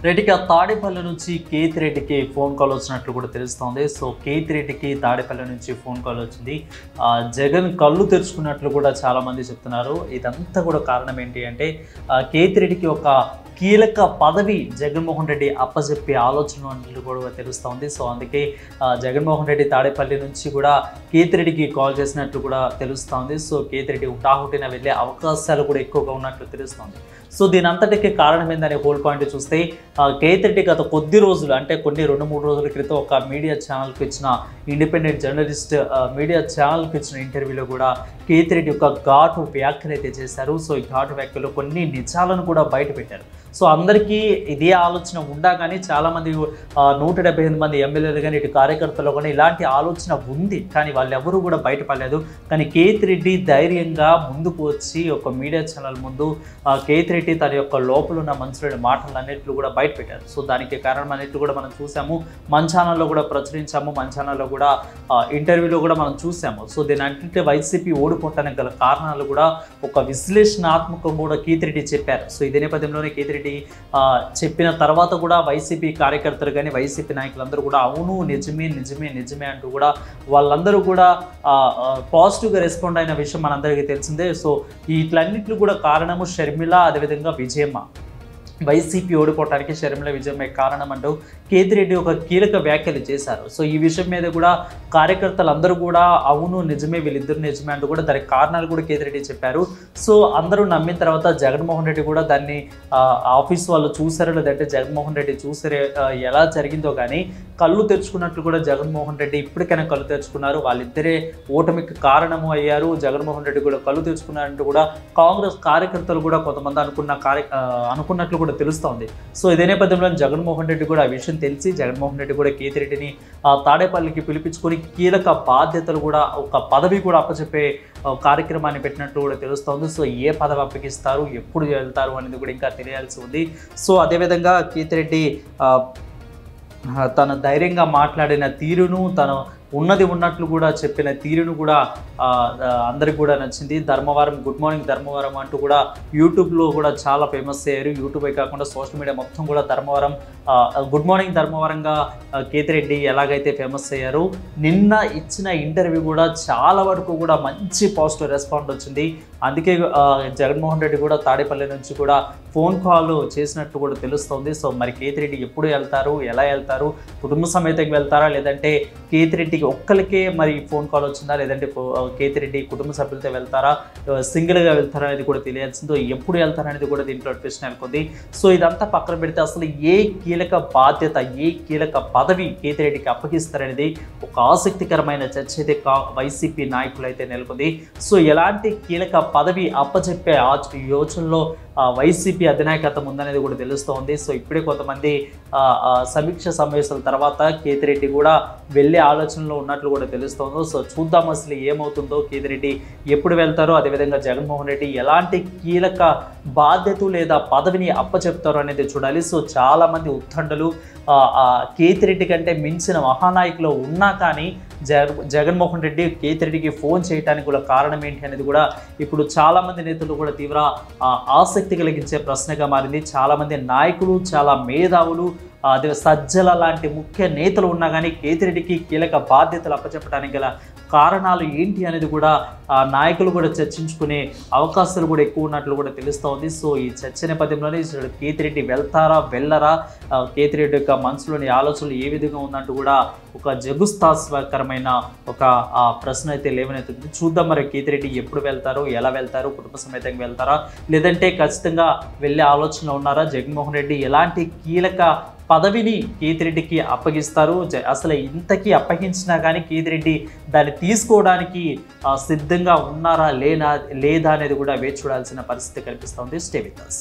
రెడ్డికి తాడేపల్లి నుంచి కేతిరెడ్డికి phone call వచ్చినట్లు కూడా తెలుస్తోంది. సో కేతిరెడ్డికి తాడేపల్లి నుంచి ఫోన్ కాల్ వచ్చింది. జగన్ కళ్ళు తెరుచుకున్నట్లు కూడా చాలామంది చెప్తున్నారు. ఇదంతా కూడా కారణం ఏంటి అంటే కేతిరెడ్డికి ఒక కీలక పదవి జగన్మోహన్ రెడ్డి అప్పచెప్పే ఆలోచన అన్నట్లు కూడా తెలుస్తోంది. సో అందుకే జగన్మోహన్ రెడ్డి తాడేపల్లి నుంచి కూడా కేతిరెడ్డికి కాల్ చేసినట్లు కూడా తెలుస్తోంది. సో కేతిరెడ్డి హుటాహుటిన వెళ్ళే అవకాశాలు కూడా ఎక్కువగా ఉన్నట్లు తెలుస్తోంది. సో దీని అంతటికి కారణం ఏందనే హోల్ పాయింట్ చూస్తే కేతిరెడ్డి గత కొద్ది రోజులు అంటే కొన్ని 2-3 రోజుల క్రితం ఒక మీడియా ఛానల్కి ఇచ్చిన ఇండిపెండెంట్ జర్నలిస్ట్ మీడియా ఛానల్కి ఇచ్చిన ఇంటర్వ్యూలో కూడా కేతిరెడ్డి ఒక ఘాటు వ్యాఖ్యలు అయితే చేశారు. సో ఈ ఘాటు వ్యాఖ్యలో కొన్ని నిజాలను కూడా బయట పెట్టారు. సో అందరికీ ఇదే ఆలోచన ఉండా కానీ చాలామంది 178 మంది ఎమ్మెల్యేలు కానీ ఇటు కార్యకర్తలు కానీ ఇలాంటి ఆలోచన ఉంది, కానీ వాళ్ళు ఎవరూ కూడా బయటపడలేదు. కానీ కేతిరెడ్డి ధైర్యంగా ముందుకు వచ్చి ఒక మీడియా ఛానల్ ముందు కేతిరెడ్డి తన యొక్క లోపల ఉన్న మనసులోని మాటలు అన్నింటిలో కూడా బయట పెట్టారు. సో దానికి కారణం అన్నింటిలో కూడా మనం చూసాము, మన ఛానల్లో కూడా ప్రచురించాము, మన ఛానల్లో కూడా ఇంటర్వ్యూలో కూడా మనం చూసాము. సో దీని అంటే వైసీపీ ఓడిపోవటానికి గల కారణాలు కూడా ఒక విశ్లేషణాత్మకం కూడా కేతిరెడ్డి చెప్పారు. సో ఇదే నేపథ్యంలోనే కేతిరెడ్డి చెప్పిన తర్వాత కూడా వైసీపీ కార్యకర్తలు కానీ వైసీపీ నాయకులందరూ కూడా అవును నిజమే నిజమే నిజమే అంటూ కూడా వాళ్ళందరూ కూడా పాజిటివ్గా రెస్పాండ్ అయిన విషయం మనందరికీ తెలిసిందే. సో వీటిలన్నింటిలో కూడా కారణము షర్మిల, అదేవిధంగా విజయమ్మ. వైసీపీ ఓడిపోవటానికి షర్మిల విజయమే కారణం అంటూ కేతిరెడ్డి ఒక కీలక వ్యాఖ్యలు చేశారు. సో ఈ విషయం మీద కూడా కార్యకర్తలు అందరూ కూడా అవును నిజమే వీళ్ళిద్దరు నిజమే అంటూ కూడా దానికి కారణాలు కూడా కేతిరెడ్డి చెప్పారు. సో అందరూ నమ్మిన తర్వాత జగన్మోహన్ రెడ్డి కూడా దాన్ని ఆఫీస్ వాళ్ళు చూసారో లేదంటే జగన్మోహన్ రెడ్డి చూసారే ఎలా జరిగిందో కానీ కళ్ళు తెరుచుకున్నట్లు కూడా జగన్మోహన్ రెడ్డి ఇప్పటికైనా కళ్ళు తెరుచుకున్నారు. వాళ్ళిద్దరే ఓటమికి కారణము అయ్యారు. జగన్మోహన్ రెడ్డి కూడా కళ్ళు తెరుచుకున్నారంటూ కూడా కాంగ్రెస్ కార్యకర్తలు కూడా కొంతమంది అనుకున్నట్లు కూడా తెలుస్తోంది. సో ఇదే నేపథ్యంలో జగన్మోహన్ రెడ్డి కూడా ఆ విషయం తెలిసి జగన్మోహన్ రెడ్డి కూడా కేతిరెడ్డిని తాడేపల్లికి పిలిపించుకొని కీలక బాధ్యతలు కూడా ఒక పదవి కూడా అప్పచెప్పే కార్యక్రమాన్ని పెట్టినట్టు కూడా తెలుస్తోంది. సో ఏ పదవి అప్పగిస్తారు, ఎప్పుడు వెళ్తారు అనేది కూడా ఇంకా తెలియాల్సి ఉంది. సో అదేవిధంగా కేతిరెడ్డి తన ధైర్యంగా మాట్లాడిన తీరును, తను ఉన్నది ఉన్నట్లు కూడా చెప్పిన తీరును కూడా అందరికి కూడా నచ్చింది. ధర్మవరం గుడ్ మార్నింగ్ ధర్మవరం అంటూ కూడా యూట్యూబ్లో కూడా చాలా ఫేమస్ అయ్యారు. యూట్యూబే కాకుండా సోషల్ మీడియా మొత్తం కూడా ధర్మవరం గుడ్ మార్నింగ్ ధర్మవరంగా కేతిరెడ్డి ఎలాగైతే ఫేమస్ అయ్యారు. నిన్న ఇచ్చిన ఇంటర్వ్యూ కూడా చాలా వరకు కూడా మంచి పాజిటివ్ రెస్పాండ్ వచ్చింది. అందుకే జగన్మోహన్ రెడ్డి కూడా తాడేపల్లి నుంచి కూడా ఫోన్ కాల్ చేసినట్టు కూడా తెలుస్తుంది. సో మరి కేతిరెడ్డి ఎప్పుడు వెళ్తారు, ఎలా వెళ్తారు, కుటుంబ సమేతంగా వెళ్తారా లేదంటే కేతిరెడ్డికి ఒక్కరికే మరి ఫోన్ కాల్ వచ్చిందా లేదంటే కేతిరెడ్డి కుటుంబ సభ్యులతో వెళ్తారా, సింగిల్గా వెళ్తారా అనేది కూడా తెలియాల్సిందో, ఎప్పుడు వెళ్తారనేది కూడా దీంట్లో ప్రశ్న అనుకుంది. సో ఇదంతా పక్కన పెడితే అసలు ఏ కీలక బాధ్యత, ఏ కీలక పదవి కేతిరెడ్డికి అప్పగిస్తారనేది ఒక ఆసక్తికరమైన చర్చ అయితే వైసీపీ నాయకులు అయితే నెలకొంది. సో ఎలాంటి కీలక పదవి అప్పచెప్పే యోచనలో వైసీపీ అధినాయకత్వం ఉందనేది కూడా తెలుస్తోంది. సో ఇప్పుడే కొంతమంది సమీక్ష సమావేశాల తర్వాత కేతిరెడ్డి కూడా వెళ్ళే ఆలోచనలో ఉన్నట్లు కూడా తెలుస్తోంది. సో చూద్దాం అసలు ఏమవుతుందో, కేతిరెడ్డి ఎప్పుడు వెళ్తారో, అదేవిధంగా జగన్మోహన్ రెడ్డి ఎలాంటి కీలక బాధ్యత లేదా పదవిని అప్పచెప్తారో అనేది చూడాలి. సో చాలామంది ఉత్కంఠలు కేతిరెడ్డి కంటే మించిన మహానాయకులు ఉన్నా కానీ జగన్మోహన్ రెడ్డి కేతిరెడ్డికి ఫోన్ చేయడానికి కూడా కారణం ఏంటి అనేది కూడా ఇప్పుడు చాలామంది నేతలు కూడా తీవ్ర ఆసక్తి కలిగించే ప్రశ్నగా మారింది. చాలామంది నాయకులు, చాలా మేధావులు, అదే సజ్జల లాంటి ముఖ్య నేతలు ఉన్నా కానీ కేతిరెడ్డికి కీలక బాధ్యతలు అప్పచెప్పడానికి గల కారణాలు ఏంటి అనేది కూడా నాయకులు కూడా చర్చించుకునే అవకాశాలు కూడా ఎక్కువ ఉన్నట్లు కూడా తెలుస్తోంది. సో ఈ చర్చ నేపథ్యంలోనే కేతిరెడ్డి వెళ్తారా వెళ్ళరా, కేతిరెడ్డి యొక్క మనసులోని ఆలోచనలు ఏ విధంగా ఉందంటూ కూడా ఒక జగుస్తాస్కరమైన ఒక ప్రశ్న అయితే లేవనెత్తుంది. చూద్దాం మరి కేతిరెడ్డి ఎప్పుడు వెళ్తారు, ఎలా వెళ్తారు, కుటుంబ సమేతంగా వెళ్తారా లేదంటే ఖచ్చితంగా వెళ్ళే ఆలోచనలో ఉన్నారా, జగన్మోహన్ రెడ్డి ఎలాంటి కీలక పదవిని కేతిరెడ్డికి అప్పగిస్తారు, అసలు ఇంతకీ అప్పగించినా కానీ కేతిరెడ్డి దాన్ని తీసుకోవడానికి సిద్ధంగా ఉన్నారా లేదా అనేది కూడా వేచి చూడాల్సిన పరిస్థితి కనిపిస్తోంది. Stay with us.